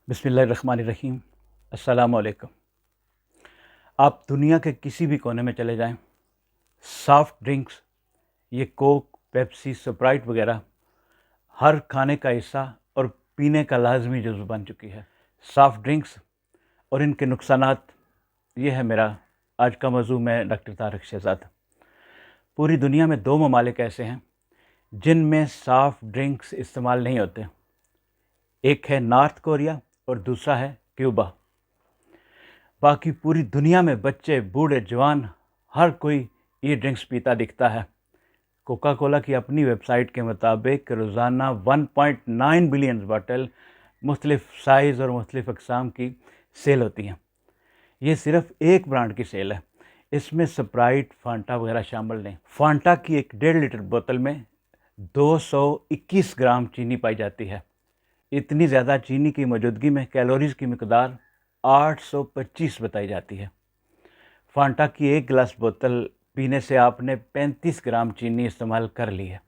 बिस्मिल्लाहिर्रहमानिर्रहीम। अस्सलाम वालेकुम। आप दुनिया के किसी भी कोने में चले जाएं, सॉफ्ट ड्रिंक्स, ये कोक, पेप्सी, स्प्राइट वगैरह हर खाने का हिस्सा और पीने का लाजमी जुज़्व बन चुकी है। सॉफ्ट ड्रिंक्स और इनके नुकसानात, ये है मेरा आज का मौजू। मैं डॉक्टर तारिक शहज़ाद। पूरी दुनिया में 2 ममालिक ऐसे हैं जिनमें सॉफ्ट ड्रिंक्स इस्तेमाल नहीं होते। एक है नॉर्थ कोरिया और दूसरा है क्यूबा। बाकी पूरी दुनिया में बच्चे, बूढ़े, जवान हर कोई ये ड्रिंक्स पीता दिखता है। कोका कोला की अपनी वेबसाइट के मुताबिक रोज़ाना 1.9 बिलियन बॉटल मुख्तलिफ़ साइज़ और मुख्तलिफ़ अक़साम की सेल होती हैं। ये सिर्फ़ एक ब्रांड की सेल है, इसमें स्प्राइट, फांटा वगैरह शामिल नहीं। फांटा की एक 1.5 लीटर बोतल में 221 ग्राम चीनी पाई जाती है। इतनी ज़्यादा चीनी की मौजूदगी में कैलोरीज़ की मिकदार 825 बताई जाती है। फांटा की एक गिलास बोतल पीने से आपने 35 ग्राम चीनी इस्तेमाल कर ली है।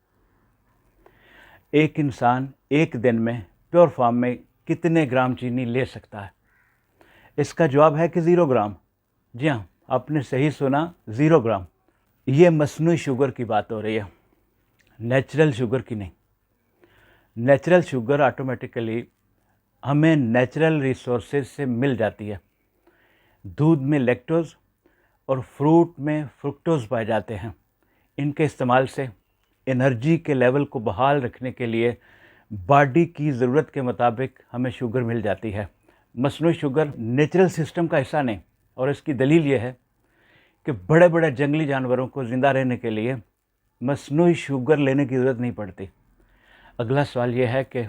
एक इंसान एक दिन में प्योर फॉर्म में कितने ग्राम चीनी ले सकता है? इसका जवाब है कि 0 ग्राम। जी हाँ, आपने सही सुना, 0 ग्राम। ये मस्नूई शुगर की बात हो रही है, नेचुरल शुगर की नहीं। नेचुरल शुगर ऑटोमेटिकली हमें नेचुरल रिसोर्सेज से मिल जाती है। दूध में लैक्टोज और फ्रूट में फ्रुक्टोज पाए जाते हैं। इनके इस्तेमाल से एनर्जी के लेवल को बहाल रखने के लिए बॉडी की ज़रूरत के मुताबिक हमें शुगर मिल जाती है। मस्नूई शुगर नेचुरल सिस्टम का हिस्सा नहीं, और इसकी दलील ये है कि बड़े बड़े जंगली जानवरों को ज़िंदा रहने के लिए मस्नूई शुगर लेने की ज़रूरत नहीं पड़ती। अगला सवाल यह है कि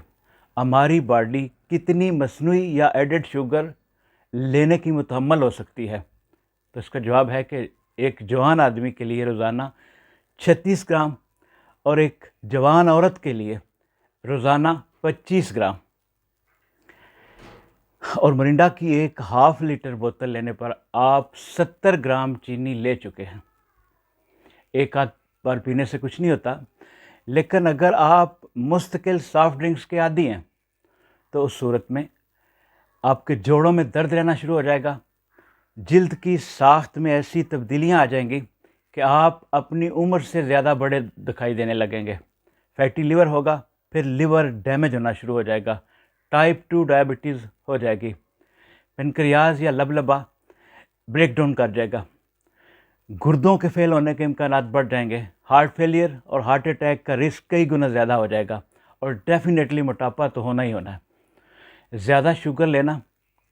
हमारी बॉडी कितनी मस्नूई या एडेड शुगर लेने की मुतहम्मल हो सकती है? तो इसका जवाब है कि एक जवान आदमी के लिए रोज़ाना 36 ग्राम और एक जवान औरत के लिए रोज़ाना 25 ग्राम। और मरिंडा की एक हाफ लीटर बोतल लेने पर आप 70 ग्राम चीनी ले चुके हैं। एक आध बार पीने से कुछ नहीं होता, लेकिन अगर आप मुस्तकिल सॉफ्ट ड्रिंक्स के आदी हैं तो उस सूरत में आपके जोड़ों में दर्द रहना शुरू हो जाएगा। जिल्द की साख्त में ऐसी तब्दीलियां आ जाएंगी कि आप अपनी उम्र से ज़्यादा बड़े दिखाई देने लगेंगे। फैटी लिवर होगा, फिर लिवर डैमेज होना शुरू हो जाएगा, टाइप 2 डायबिटीज़ हो जाएगी, पेनक्रियाज या लबलबा ब्रेक डाउन कर जाएगा, गुर्दों के फेल होने के इम्कानात बढ़ जाएंगे, हार्ट फेलियर और हार्ट अटैक का रिस्क कई गुना ज़्यादा हो जाएगा, और डेफिनेटली मोटापा तो होना ही होना है। ज़्यादा शुगर लेना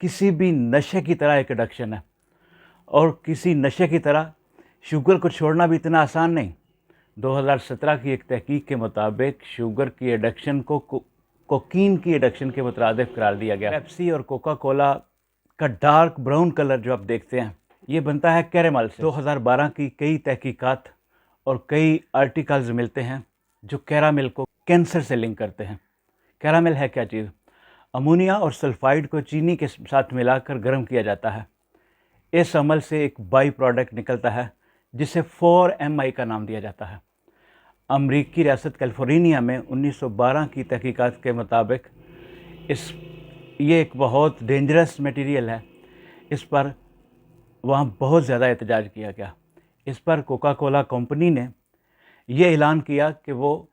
किसी भी नशे की तरह एक एडिक्शन है, और किसी नशे की तरह शुगर को छोड़ना भी इतना आसान नहीं। 2017 की एक तहकीक के मुताबिक शुगर की एडिक्शन को कोकीन की एडिक्शन के मुतरादिफ करार दिया गया। पेप्सी और कोका कोला का डार्क ब्राउन कलर जो आप देखते हैं, ये बनता है कैरेमल से। 2012 की कई तहकीकात और कई आर्टिकल्स मिलते हैं जो कैरामल को कैंसर से लिंक करते हैं। कैरामल है क्या चीज़? अमोनिया और सल्फाइड को चीनी के साथ मिलाकर गर्म किया जाता है। इस अमल से एक बाई प्रोडक्ट निकलता है जिसे 4MI का नाम दिया जाता है। अमरीकी रियासत कैलिफोर्निया में 1912 की तहकीकात के मुताबिक ये एक बहुत डेंजरस मटेरियल है। इस पर वहाँ बहुत ज़्यादा एहतजाज किया गया। इस पर कोका कोला कंपनी ने यह ऐलान किया कि वो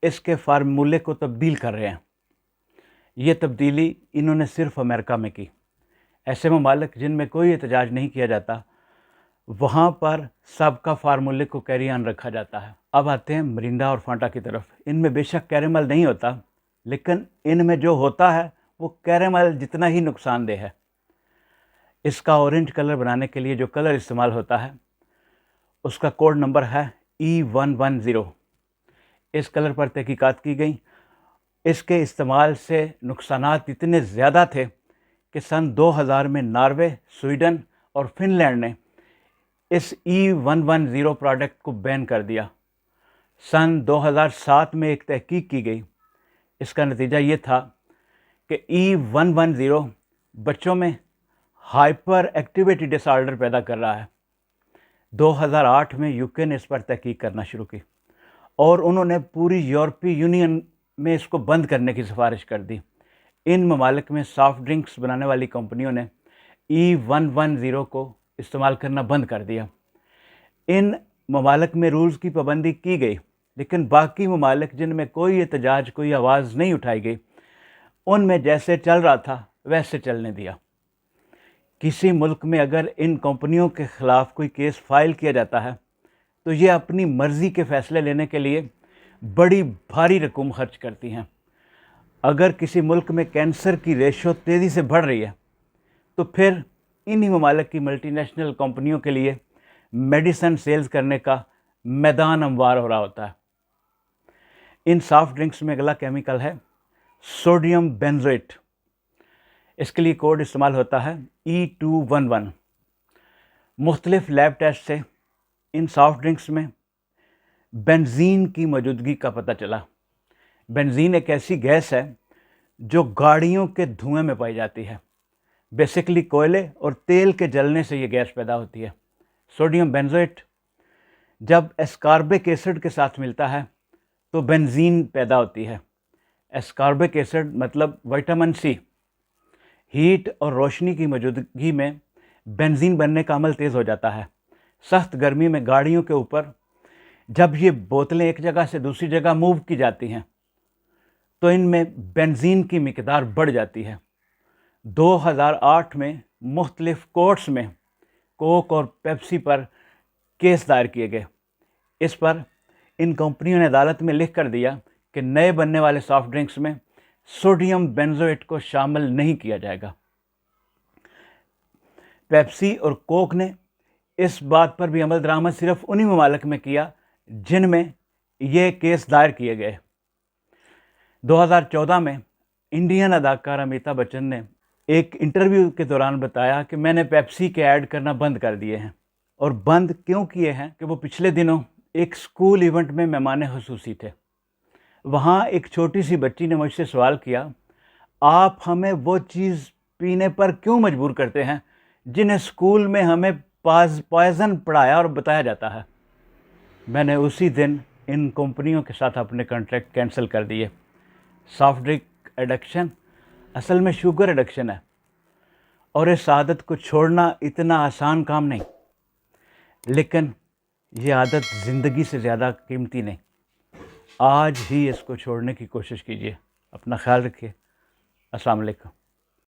इसके फार्मूले को तब्दील कर रहे हैं। ये तब्दीली इन्होंने सिर्फ अमेरिका में की। ऐसे ममालिक जिनमें कोई एहतजाज नहीं किया जाता, वहाँ पर सबका फार्मूले को कैरी ऑन रखा जाता है। अब आते हैं मिरिंडा और फांटा की तरफ। इनमें बेशक कैरेमल नहीं होता, लेकिन इनमें जो होता है वो कैरेमल जितना ही नुकसानदेह है। इसका ऑरेंज कलर बनाने के लिए जो कलर इस्तेमाल होता है उसका कोड नंबर है E110। इस कलर पर तहकीकात की गई। इसके इस्तेमाल से नुकसानात इतने ज़्यादा थे कि सन 2000 में नॉर्वे, स्वीडन और फिनलैंड ने इस E110 प्रोडक्ट को बैन कर दिया। सन 2007 में एक तहकीक की गई। इसका नतीजा ये था कि E110 बच्चों में हाइपर एक्टिविटी डिसऑर्डर पैदा कर रहा है। 2008 में यूके ने इस पर तहकीक करना शुरू की और उन्होंने पूरी यूरोपीय यूनियन में इसको बंद करने की सिफारिश कर दी। ان ممالک میں سافٹ ڈرنکس بنانے والی کمپنیوں نے E110 کو استعمال کرنا بند کر دیا۔ ان ممالک میں رولز کی پابندی کی گئی، لیکن باقی ممالک جن میں کوئی احتجاج، کوئی آواز نہیں اٹھائی گئی، ان میں جیسے چل رہا تھا ویسے چلنے دیا۔ کسی ملک میں اگر ان کمپنیوں کے خلاف کوئی کیس فائل کیا جاتا ہے تو یہ اپنی مرضی کے فیصلے لینے کے لیے بڑی بھاری رقم خرچ کرتی ہیں۔ اگر کسی ملک میں کینسر کی ریشو تیزی سے بڑھ رہی ہے تو پھر انہی ممالک کی ملٹی نیشنل کمپنیوں کے لیے میڈیسن سیلز کرنے کا میدان ہموار ہو رہا ہوتا ہے۔ ان سافٹ ڈرنکس میں اگلا کیمیکل ہے سوڈیم بینزوئٹ۔ اس کے لیے کوڈ استعمال ہوتا ہے E211۔ مختلف لیب ٹیسٹ سے ان سافٹ ڈرنکس میں بنزین کی موجودگی کا پتہ چلا۔ بنزین ایک ایسی گیس ہے جو گاڑیوں کے دھوئیں میں پائی جاتی ہے۔ بیسیکلی کوئلے اور تیل کے جلنے سے یہ گیس پیدا ہوتی ہے۔ سوڈیم بینزوئٹ جب اسکاربک ایسڈ کے ساتھ ملتا ہے تو بنزین پیدا ہوتی ہے۔ اسکاربک ایسڈ مطلب وٹامن سی۔ ہیٹ اور روشنی کی موجودگی میں بنزین بننے کا عمل تیز ہو جاتا ہے۔ سخت گرمی میں گاڑیوں کے اوپر جب یہ بوتلیں ایک جگہ سے دوسری جگہ موو کی جاتی ہیں تو ان میں بنزین کی مقدار بڑھ جاتی ہے۔ 2008 میں مختلف کورٹس میں کوک اور پیپسی پر کیس دائر کیے گئے۔ اس پر ان کمپنیوں نے عدالت میں لکھ کر دیا کہ نئے بننے والے سافٹ ڈرنکس میں سوڈیم بینزوئٹ کو شامل نہیں کیا جائے گا۔ پیپسی اور کوک نے اس بات پر بھی عمل درآمد صرف انہی ممالک میں کیا جن میں یہ کیس دائر کیے گئے۔ 2014 میں انڈین اداکار امیتابھ بچن نے ایک انٹرویو کے دوران بتایا کہ میں نے پیپسی کے ایڈ کرنا بند کر دیے ہیں، اور بند کیوں کیے ہیں کہ وہ پچھلے دنوں ایک اسکول ایونٹ میں مہمان خصوصی تھے۔ وہاں ایک چھوٹی سی بچی نے مجھ سے سوال کیا، آپ ہمیں وہ چیز پینے پر کیوں مجبور کرتے ہیں جنہیں اسکول میں ہمیں پوائزن پڑھایا اور بتایا جاتا ہے؟ میں نے اسی دن ان کمپنیوں کے ساتھ اپنے کانٹریکٹ کینسل کر دیے۔ سافٹ ڈرنک ایڈکشن اصل میں شوگر ایڈکشن ہے، اور اس عادت کو چھوڑنا اتنا آسان کام نہیں، لیکن یہ عادت زندگی سے زیادہ قیمتی نہیں۔ آج ہی اس کو چھوڑنے کی کوشش کیجیے۔ اپنا خیال رکھیے۔ السلام علیکم۔